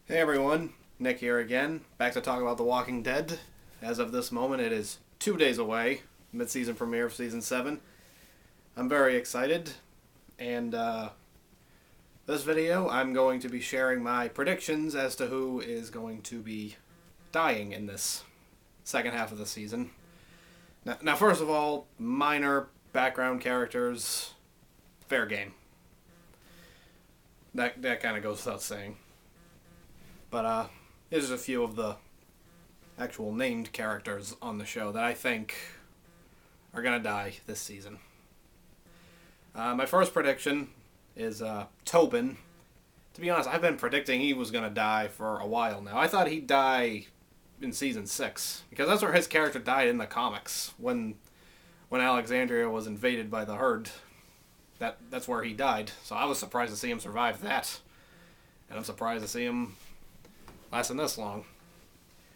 Hey everyone, Nick here again, back to talk about The Walking Dead. As of this moment, it is 2 days away, mid-season premiere of Season 7. I'm very excited, and this video I'm going to be sharing my predictions as to who is going to be dying in this second half of the season. Now first of all, minor background characters, fair game. That kind of goes without saying. But here's a few of the actual named characters on the show that I think are going to die this season. My first prediction is Tobin. To be honest, I've been predicting he was going to die for a while now. I thought he'd die in Season 6, because that's where his character died in the comics, when Alexandria was invaded by the Herd. That's where he died, so I was surprised to see him survive that. And I'm surprised to see him lasting this long.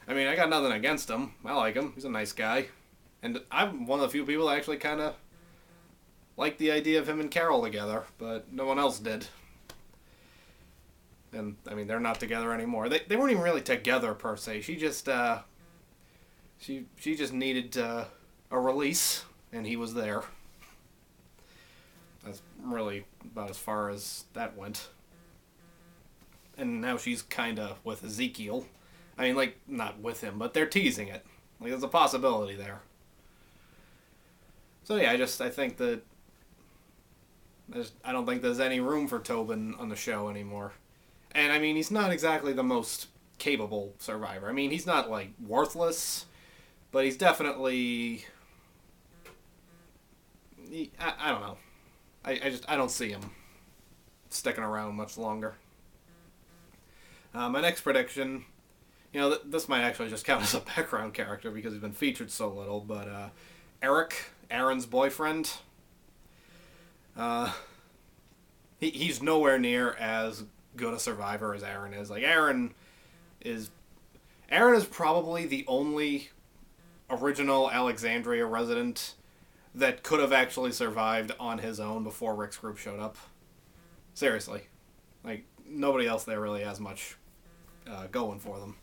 I mean, I got nothing against him. I like him. He's a nice guy. And I'm one of the few people that actually kind of like the idea of him and Carol together, but no one else did. And, I mean, they're not together anymore. They weren't even really together, per se. She just, she just needed a release, and he was there. That's really about as far as that went. And now she's kind of with Ezekiel. I mean, like, not with him, but they're teasing it. Like, there's a possibility there. So, yeah, I think that I don't think there's any room for Tobin on the show anymore. And, I mean, he's not exactly the most capable survivor. I mean, he's not, like, worthless, but he's definitely... I don't know. I don't see him sticking around much longer. My next prediction, this might actually just count as a background character because he's been featured so little, but Eric, Aaron's boyfriend, he's nowhere near as good a survivor as Aaron is. Like, Aaron is probably the only original Alexandria resident that could have actually survived on his own before Rick's group showed up. Seriously. Like, nobody else there really has much going for them.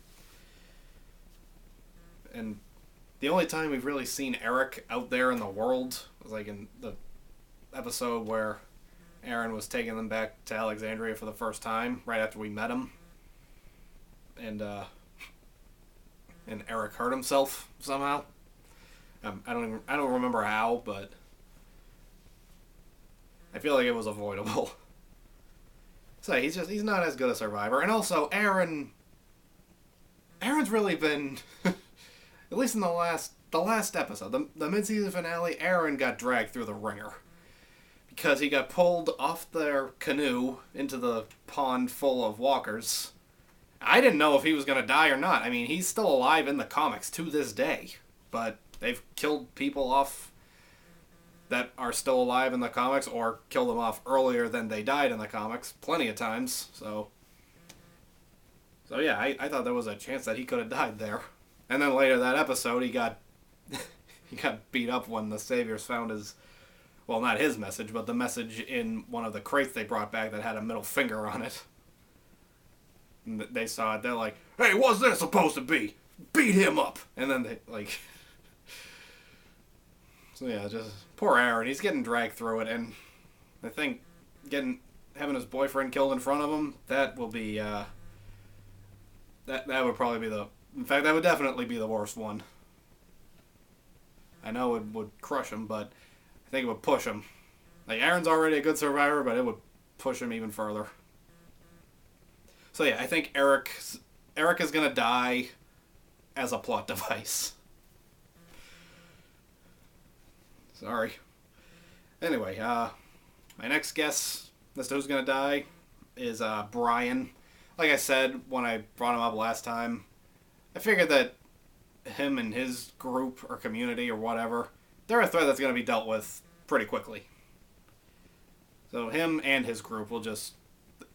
And the only time we've really seen Eric out there in the world was like in the episode where Aaron was taking them back to Alexandria for the first time, right after we met him. And Eric hurt himself somehow. I don't remember how, but I feel like it was avoidable. So he's not as good a survivor. And also, Aaron's really been, at least in the last episode, the mid-season finale, Aaron got dragged through the ringer. Because he got pulled off their canoe into the pond full of walkers. I didn't know if he was going to die or not. I mean, he's still alive in the comics to this day. But they've killed people off that are still alive in the comics, or killed them off earlier than they died in the comics plenty of times. So yeah, I thought there was a chance that he could have died there. And then later that episode, he got beat up when the Saviors found his, well, not his message, but the message in one of the crates they brought back that had a middle finger on it. And they saw it, they're like, "Hey, what's that supposed to be? Beat him up!" And then they, like... So yeah, just poor Aaron. He's getting dragged through it, and I think having his boyfriend killed in front of him, that will be that would probably be in fact, that would definitely be the worst one. I know it would crush him, but I think it would push him. Like, Aaron's already a good survivor, but it would push him even further. So yeah, I think Eric is gonna die as a plot device. Sorry. Anyway, my next guess as to who's going to die is Brian. Like I said when I brought him up last time, I figured that him and his group or community or whatever, they're a threat that's going to be dealt with pretty quickly. So him and his group will just...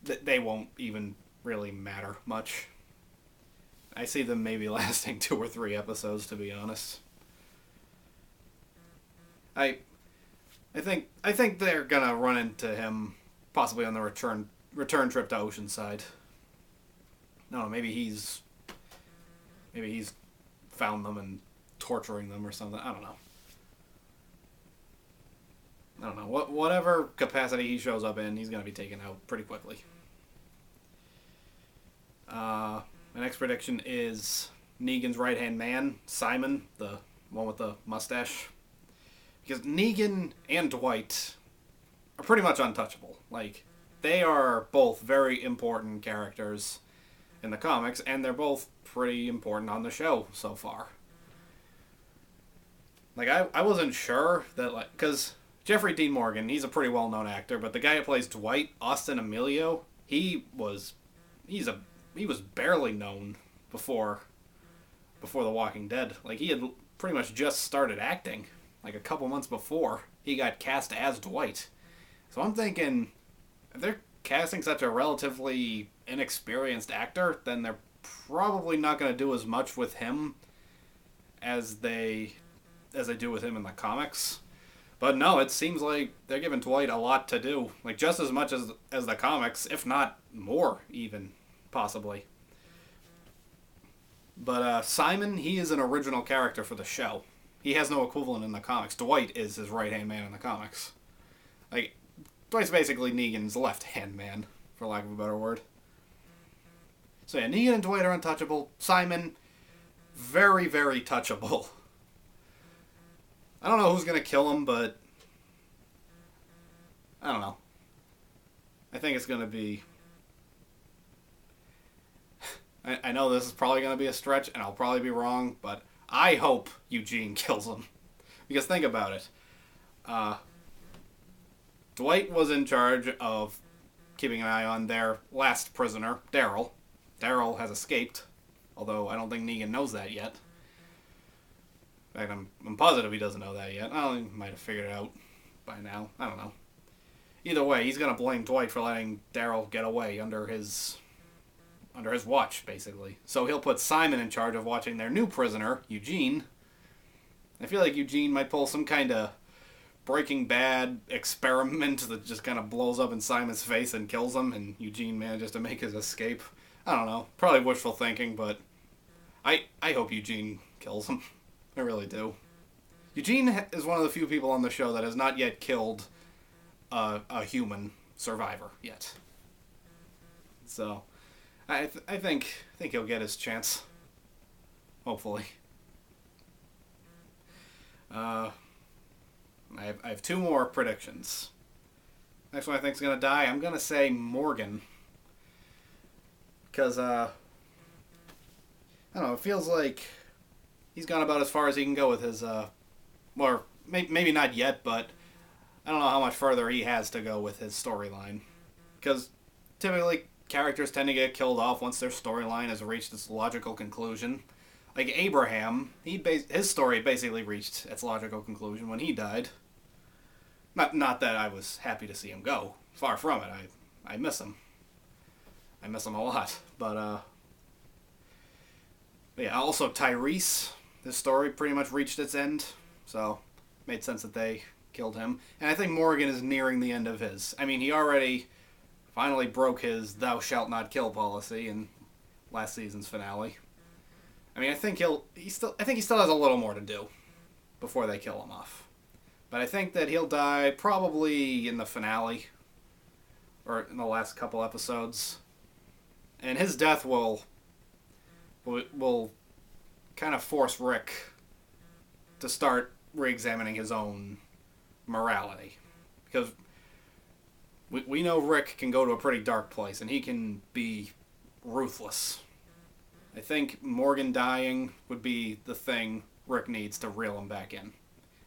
they won't even really matter much. I see them maybe lasting 2 or 3 episodes, to be honest. I think they're gonna run into him possibly on the return trip to Oceanside. No, maybe he's found them and torturing them or something. I don't know. Whatever capacity he shows up in, he's gonna be taken out pretty quickly. My next prediction is Negan's right-hand man, Simon, the one with the mustache. Because Negan and Dwight are pretty much untouchable. Like, they are both very important characters in the comics, and they're both pretty important on the show so far. Like, I wasn't sure that, like, because Jeffrey Dean Morgan, he's a pretty well-known actor, but the guy who plays Dwight, Austin Emilio, he was barely known before The Walking Dead. Like, he had pretty much just started acting, like a couple months before he got cast as Dwight. So I'm thinking, if they're casting such a relatively inexperienced actor, then they're probably not going to do as much with him as they do with him in the comics. But no, it seems like they're giving Dwight a lot to do. Like, just as much as the comics, if not more, even, possibly. But Simon, he is an original character for the show. He has no equivalent in the comics. Dwight is his right-hand man in the comics. Like, Dwight's basically Negan's left-hand man, for lack of a better word. So yeah, Negan and Dwight are untouchable. Simon, very, very touchable. I don't know who's going to kill him, but I don't know. I think it's going to be... I know this is probably going to be a stretch, and I'll probably be wrong, but I hope Eugene kills him. Because think about it. Dwight was in charge of keeping an eye on their last prisoner, Daryl. Daryl has escaped, although I don't think Negan knows that yet. In fact, I'm positive he doesn't know that yet. Oh, he might have figured it out by now. I don't know. Either way, he's going to blame Dwight for letting Daryl get away under his watch, basically. So he'll put Simon in charge of watching their new prisoner, Eugene. I feel like Eugene might pull some kind of Breaking Bad experiment that just kind of blows up in Simon's face and kills him, and Eugene manages to make his escape. I don't know. Probably wishful thinking, but I hope Eugene kills him. I really do. Eugene is one of the few people on the show that has not yet killed a human survivor yet. So, I think he'll get his chance. Hopefully. I have two more predictions. Next one I think is going to die. I'm going to say Morgan. Because, I don't know, it feels like he's gone about as far as he can go with his, or maybe not yet, but I don't know how much further he has to go with his storyline. Because typically characters tend to get killed off once their storyline has reached its logical conclusion. Like Abraham, his story basically reached its logical conclusion when he died. Not that I was happy to see him go. Far from it. I miss him. I miss him a lot. But yeah, also Tyrese, his story pretty much reached its end. So, made sense that they killed him. And I think Morgan is nearing the end of his. I mean, he already finally broke his thou shalt not kill policy in last season's finale. I mean, I think he still has a little more to do before they kill him off. But I think that he'll die probably in the finale or in the last couple episodes. And his death will kind of force Rick to start re-examining his own morality. Because we know Rick can go to a pretty dark place, and he can be ruthless. I think Morgan dying would be the thing Rick needs to reel him back in.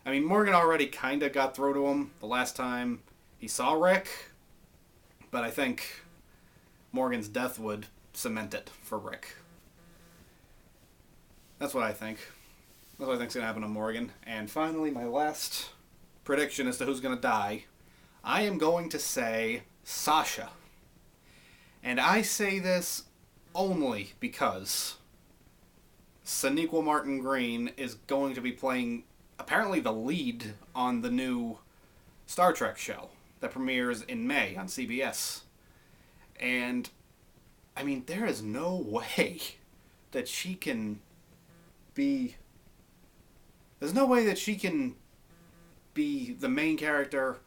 I mean, Morgan already kind of got through to him the last time he saw Rick, but I think Morgan's death would cement it for Rick. That's what I think. That's what I think's going to happen to Morgan. And finally, my last prediction as to who's going to die. I am going to say Sasha. And I say this only because Sonequa Martin Green is going to be playing apparently the lead on the new Star Trek show that premieres in May on CBS. And I mean, there is no way that she can be. There's no way that she can be the main character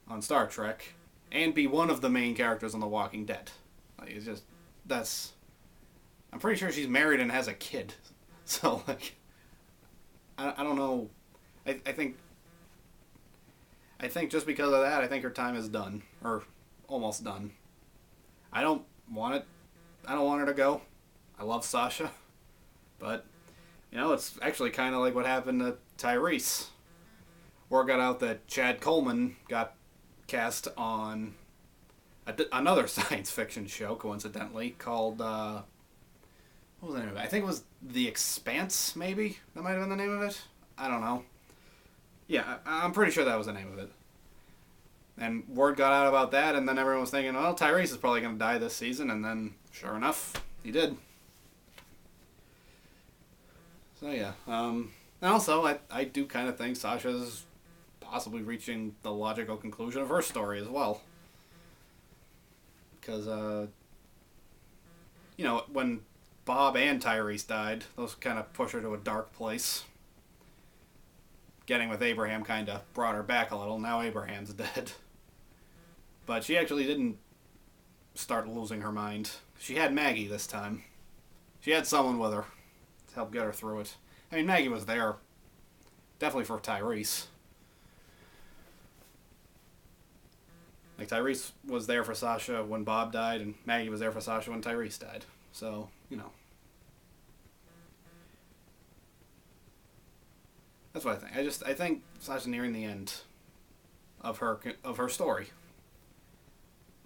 on Star Trek and be one of the main characters on The Walking Dead. Like, it's just. That's. I'm pretty sure she's married and has a kid. So, like. I don't know. I think. I think just because of that, I think her time is done. Or almost done. I don't want it. I don't want her to go. I love Sasha. But, you know, it's actually kind of like what happened to Tyrese. Word got out that Chad Coleman got cast on another science fiction show, coincidentally, called, what was the name of it? I think it was The Expanse, maybe? That might have been the name of it? I don't know. Yeah, I'm pretty sure that was the name of it. And word got out about that, and then everyone was thinking, well, Tyrese is probably going to die this season, and then, sure enough, he did. So, yeah. And also, I do kind of think Sasha's possibly reaching the logical conclusion of her story as well. Because, you know, when Bob and Tyrese died, those kind of push her to a dark place. Getting with Abraham kind of brought her back a little. Now Abraham's dead. But she actually didn't start losing her mind. She had Maggie this time. She had someone with her to help get her through it. I mean, Maggie was there. Definitely for Tyrese. Like, Tyrese was there for Sasha when Bob died, and Maggie was there for Sasha when Tyrese died. So, you know. That's what I think. I think Sasha's nearing the end of her story.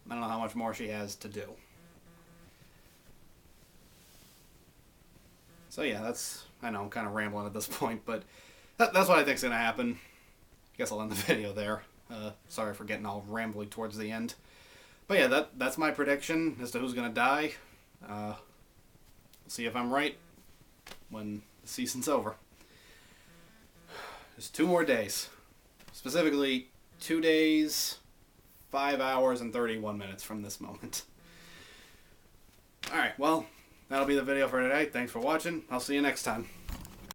I don't know how much more she has to do. So yeah, I know I'm kind of rambling at this point, but that's what I think's gonna happen. I guess I'll end the video there. Sorry for getting all rambly towards the end. But yeah, that's my prediction as to who's gonna die. We'll see if I'm right when the season's over. There's 2 more days. Specifically, 2 days, 5 hours, and 31 minutes from this moment. Alright, well, that'll be the video for today. Thanks for watching. I'll see you next time.